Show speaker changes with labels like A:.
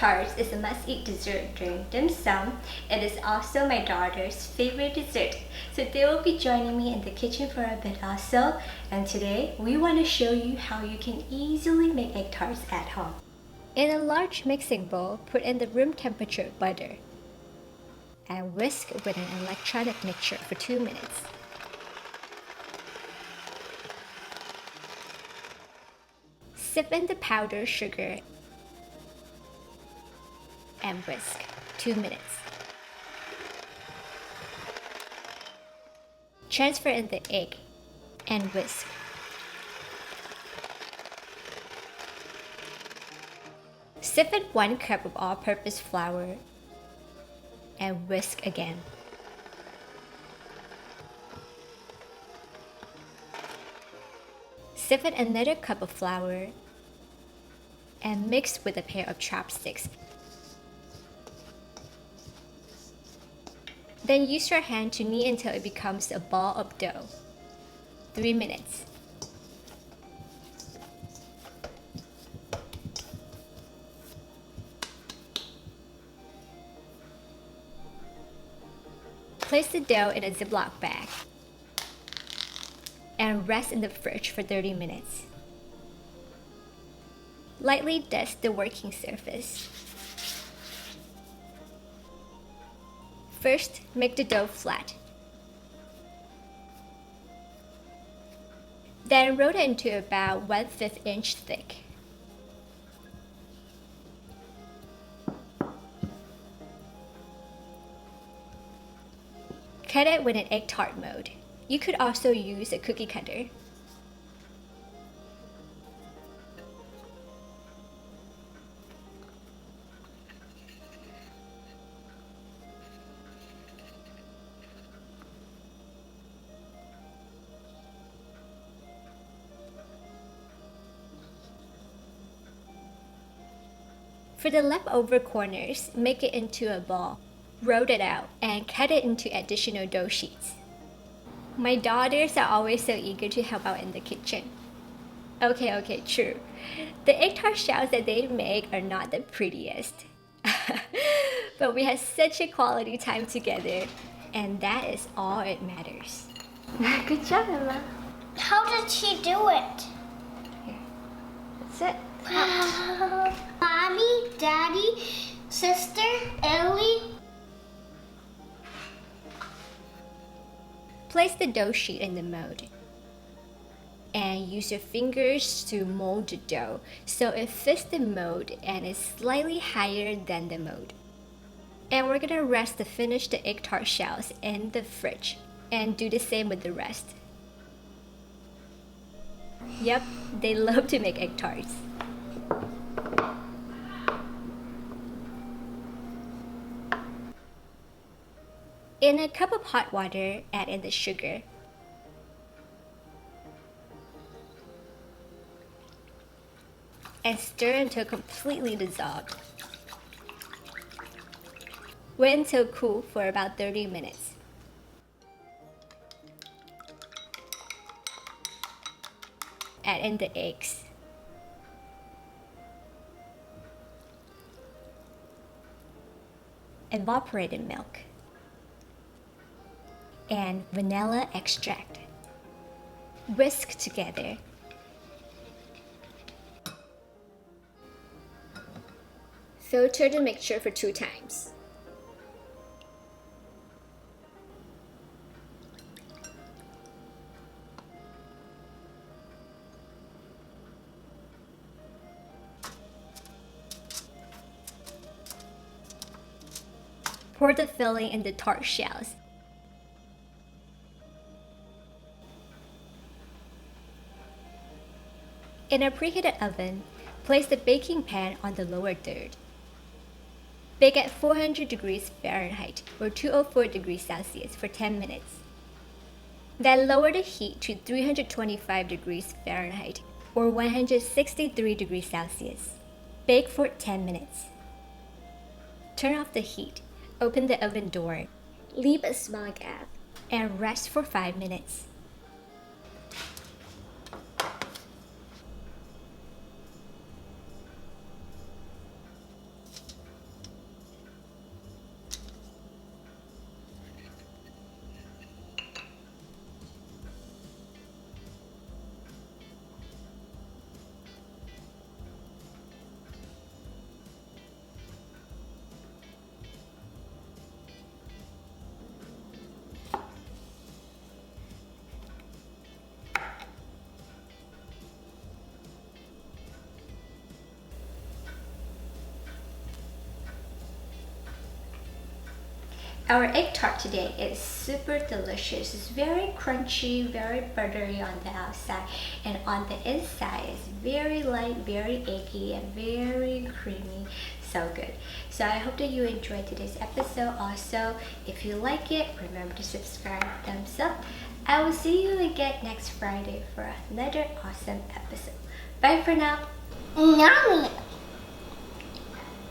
A: Tarts is a must-eat dessert during dim sum. It is also my daughter's favorite dessert, so they will be joining me in the kitchen for a bit also. And today, we want to show you how you can easily make egg tarts at home. In a large mixing bowl, put in the room temperature butter and whisk with an electronic mixture for 2 minutes. Sip in the powdered sugar and whisk 2 minutes. Transfer in the egg and whisk. Sip in 1 cup of all-purpose flour and whisk again. Sip in another cup of flour and mix with a pair of chopsticks. Then use your hand to knead until it becomes a ball of dough. 3 minutes. Place the dough in a Ziploc bag and rest in the fridge for 30 minutes. Lightly dust the working surface. First, make the dough flat. Then roll it into about 1/5 inch thick. Cut it with an egg tart mold. You could also use a cookie cutter. For the leftover corners, make it into a ball. Roll it out and cut it into additional dough sheets. My daughters are always so eager to help out in the kitchen. Okay, true. The egg tart shells that they make are not the prettiest. But we had such a quality time together, and that is all it matters. Good job, Emma.
B: How did she do it?
A: Here. That's it.
B: Mommy, Daddy, sister, Ellie.
A: Place the dough sheet in the mold and use your fingers to mold the dough so it fits the mold and is slightly higher than the mold. And we're gonna rest the finished egg tart shells in the fridge and do the same with the rest. Yep, they love to make egg tarts. In a cup of hot water, add in the sugar. And stir until completely dissolved. Wait until cool for about 30 minutes. Add in the eggs. Evaporated milk. And vanilla extract. Whisk together. Filter the mixture for 2 times. Pour the filling in the tart shells. In a preheated oven, place the baking pan on the lower third. Bake at 400 degrees Fahrenheit or 204 degrees Celsius for 10 minutes. Then lower the heat to 325 degrees Fahrenheit or 163 degrees Celsius. Bake for 10 minutes. Turn off the heat, open the oven door, leave a small gap, and rest for 5 minutes. Our egg tart today is super delicious. It's very crunchy, very buttery on the outside, and on the inside it's very light, very eggy, and very creamy. So good. So I hope that you enjoyed today's episode. Also, if you like it, remember to subscribe, thumbs up. I will see you again next Friday for another awesome episode. Bye for now.
B: Yummy.